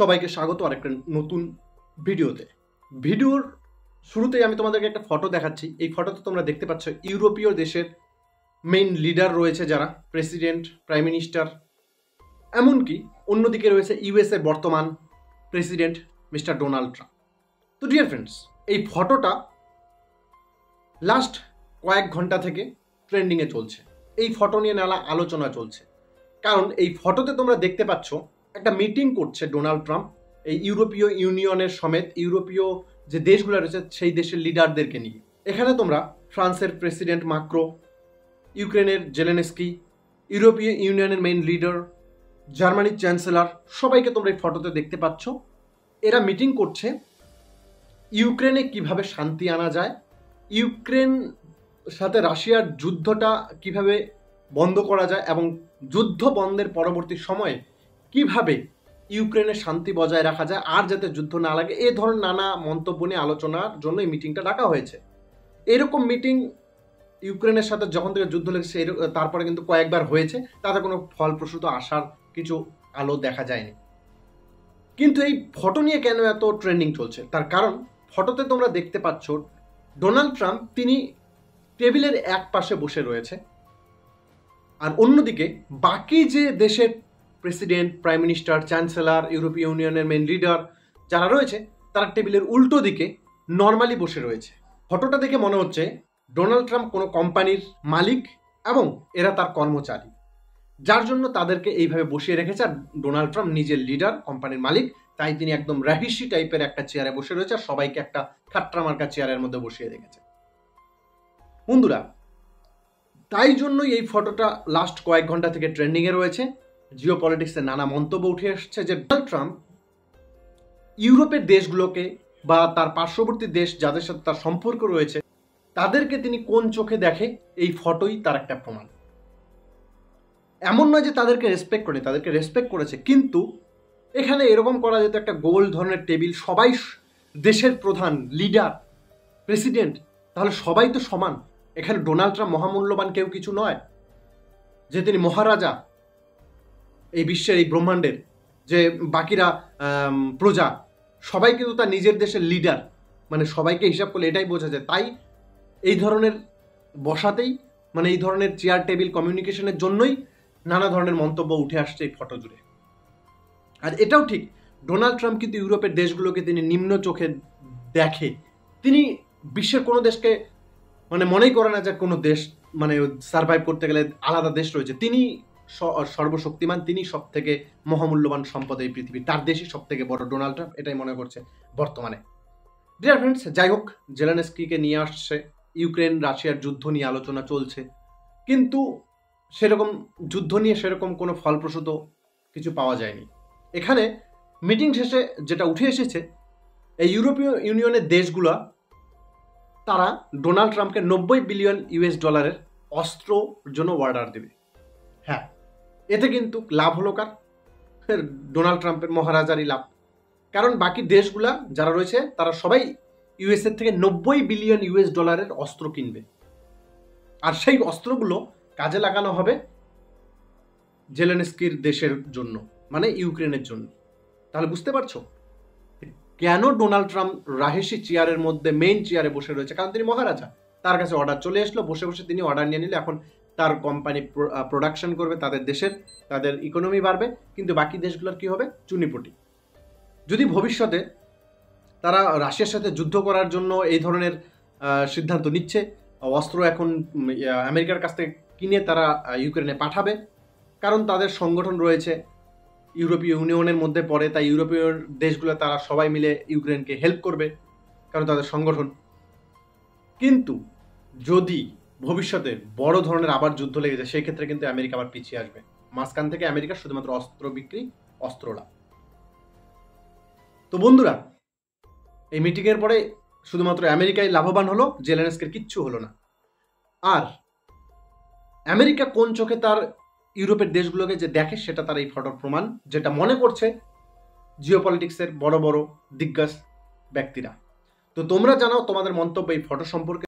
সবাইকে স্বাগত আরেকটা নতুন ভিডিওতে। ভিডিওর শুরুতেই আমি তোমাদেরকে একটা ফটো দেখাচ্ছি। এই ফটোতে তোমরা দেখতে পাচ্ছ ইউরোপীয় দেশের মেইন লিডার রয়েছে, যারা প্রেসিডেন্ট, প্রাইম মিনিস্টার, এমনকি অন্যদিকে রয়েছে ইউএস এর বর্তমান প্রেসিডেন্ট মিস্টার ডোনাল্ড ট্রাম্প। তো ডিয়ার ফ্রেন্ডস, এই ফটোটা লাস্ট কয়েক ঘন্টা থেকে ট্রেন্ডিংয়ে চলছে। এই ফটো নিয়ে নানা আলোচনা চলছে, কারণ এই ফটোতে তোমরা দেখতে পাচ্ছ একটা মিটিং করছে ডোনাল্ড ট্রাম্প এই ইউরোপীয় ইউনিয়নের সমেত ইউরোপীয় যে দেশগুলো রয়েছে সেই দেশের লিডারদেরকে নিয়ে। এখানে তোমরা ফ্রান্সের প্রেসিডেন্ট মাক্রো, ইউক্রেনের জেলেনস্কি, ইউরোপীয় ইউনিয়নের মেইন লিডার, জার্মানির চ্যান্সেলর, সবাইকে তোমরা এই ফটোতে দেখতে পাচ্ছ। এরা মিটিং করছে ইউক্রেনে কিভাবে শান্তি আনা যায়, ইউক্রেন সাথে রাশিয়ার যুদ্ধটা কিভাবে বন্ধ করা যায় এবং যুদ্ধ বন্ধের পরবর্তী সময়ে কিভাবে ইউক্রেনের শান্তি বজায় রাখা যায় আর যাতে যুদ্ধ না লাগে। এই ধরনের নানা মন্তব্য নিয়ে আলোচনার জন্য এই মিটিংটা ডাকা হয়েছে। এরকম মিটিং ইউক্রেনের সাথে যখন থেকে যুদ্ধ লেগেছে তারপরে কিন্তু কয়েকবার হয়েছে, তাতে কোনো ফলপ্রসূ আসার কিছু আলো দেখা যায়নি। কিন্তু এই ফটো নিয়ে কেন এত ট্রেন্ডিং চলছে, তার কারণ ফটোতে তোমরা দেখতে পাচ্ছ ডোনাল্ড ট্রাম্প তিনি টেবিলের এক পাশে বসে রয়েছে, আর অন্যদিকে বাকি যে দেশের প্রেসিডেন্ট, প্রাইম মিনিস্টার, চ্যান্সেলর, ইউরোপীয় ইউনিয়নের মেইন লিডার যারা রয়েছে তারা টেবিলের উল্টো দিকে নর্মালি বসে রয়েছে। ফটোটা দেখে মনে হচ্ছে ডোনাল্ড ট্রাম্প কোনো কোম্পানির মালিক এবং এরা তার কর্মচারী, যার জন্য তাদেরকে এইভাবে বসিয়ে রেখেছে। আর ডোনাল্ড ট্রাম্প নিজের লিডার, কোম্পানির মালিক, তাই তিনি একদম রাহিসি টাইপের একটা চেয়ারে বসে রয়েছে আর সবাইকে একটা খাট্টা মার্কা চেয়ারের মধ্যে বসিয়ে রেখেছে। বন্ধুরা, তাই জন্যই এই ফটোটা লাস্ট কয়েক ঘন্টা থেকে ট্রেন্ডিংয়ে রয়েছে। জিও পলিটিক্সের নানা মন্তব্য উঠে এসছে যে ডোনাল্ড ট্রাম্প ইউরোপের দেশগুলোকে বা তার পার্শ্ববর্তী দেশ যাদের সাথে তার সম্পর্ক রয়েছে তাদেরকে তিনি কোন চোখে দেখে, এই ফটোই তার একটা প্রমাণ। এমন নয় যে তাদেরকে রেসপেক্ট করে, তাদেরকে রেসপেক্ট করেছে, কিন্তু এখানে এরকম করা যেত একটা গোল ধরনের টেবিল, সবাই দেশের প্রধান, লিডার, প্রেসিডেন্ট, তাহলে সবাই তো সমান। এখানে ডোনাল্ড ট্রাম্প মহামূল্যবান কেউ কিছু নয় যে তিনি মহারাজা এই বিশ্বের, এই ব্রহ্মাণ্ডের, যে বাকিরা প্রজা, সবাই কিন্তু তার নিজের দেশের লিডার। মানে সবাইকে হিসাব করলে এটাই বোঝা যায়। তাই এই ধরনের বসাতেই, মানে এই ধরনের চেয়ার টেবিল কমিউনিকেশনের জন্যই নানা ধরনের মন্তব্য উঠে আসছে এই ফটো জুড়ে। আর এটাও ঠিক, ডোনাল্ড ট্রাম্প কিন্তু ইউরোপের দেশগুলোকে তিনি নিম্ন চোখে দেখে। তিনি বিশ্বের কোনো দেশকে মানে মনেই করে না যে কোনো দেশ মানে সার্ভাইভ করতে গেলে আলাদা দেশ রয়েছে। তিনি সর্বশক্তিমান, তিনি সব থেকে মহামূল্যবান সম্পদ এই পৃথিবী, তার দেশই সব থেকে বড়। ডোনাল্ড ট্রাম্প এটাই মনে করছে বর্তমানে। ডিয়ার ফ্রেন্ডস, যাই হোক, জেলেনস্কিকে নিয়ে আসছে, ইউক্রেন রাশিয়ার যুদ্ধ নিয়ে আলোচনা চলছে, কিন্তু সেরকম যুদ্ধ নিয়ে সেরকম কোনো ফলপ্রসূ কিছু পাওয়া যায়নি। এখানে মিটিং শেষে যেটা উঠে এসেছে, এই ইউরোপীয় ইউনিয়নের দেশগুলা তারা ডোনাল্ড ট্রাম্পকে $90 বিলিয়ন অস্ত্র জন্য অর্ডার দেবে। হ্যাঁ, এতে কিন্তু লাভ হলো কার? ডোনাল্ড ট্রাম্পের মহারাজারই লাভ। কারণ বাকি দেশগুলা যারা রয়েছে তারা সবাই ইউএসএর থেকে $90 বিলিয়ন অস্ত্র কিনবে, আর সেই অস্ত্রগুলো কাজে লাগানো হবে জেলেনস্কির দেশের জন্য, মানে ইউক্রেনের জন্য। তাহলে বুঝতে পারছো কেন ডোনাল্ড ট্রাম্প রাহেসি চেয়ারের মধ্যে মেইন চেয়ারে বসে রয়েছে? কারণ তিনি মহারাজা, তার কাছে অর্ডার চলে আসলো, বসে বসে তিনি অর্ডার নিয়ে নিলে এখন তার কোম্পানি প্রোডাকশন করবে, তাদের দেশের, তাদের ইকোনমি বাড়বে, কিন্তু বাকি দেশগুলোর কি হবে? চুনিপুটি। যদি ভবিষ্যতে তারা রাশিয়ার সাথে যুদ্ধ করার জন্য এই ধরনের সিদ্ধান্ত নিচ্ছে, অস্ত্র এখন আমেরিকার কাছ থেকে কিনে তারা ইউক্রেনে পাঠাবে, কারণ তাদের সংগঠন রয়েছে, ইউরোপীয় ইউনিয়নের মধ্যে পড়ে, তাই ইউরোপীয় দেশগুলো তারা সবাই মিলে ইউক্রেনকে হেল্প করবে, কারণ তাদের সংগঠন। কিন্তু যদি ভবিষ্যতে বড় ধরনের আবার যুদ্ধ লেগে যায়, সেই ক্ষেত্রে কিন্তু আমেরিকা আবার পিছিয়ে আসবে। মাঝখান থেকে আমেরিকা শুধুমাত্র অস্ত্র বিক্রি, অস্ত্র লাভ। তো বন্ধুরা, এই মিটিংয়ের পরে শুধুমাত্র আমেরিকাই লাভবান হলো, জেলেনস্কির কিচ্ছু হলো না। আর আমেরিকা কোন চোখে তার ইউরোপের দেশগুলোকে যে দেখে সেটা তার এই ফটোর প্রমাণ, যেটা মনে করছে জিও পলিটিক্সের বড় বড় দিগ্গজ ব্যক্তিরা। তো তোমরা জানাও তোমাদের মন্তব্য এই ফটো সম্পর্কে।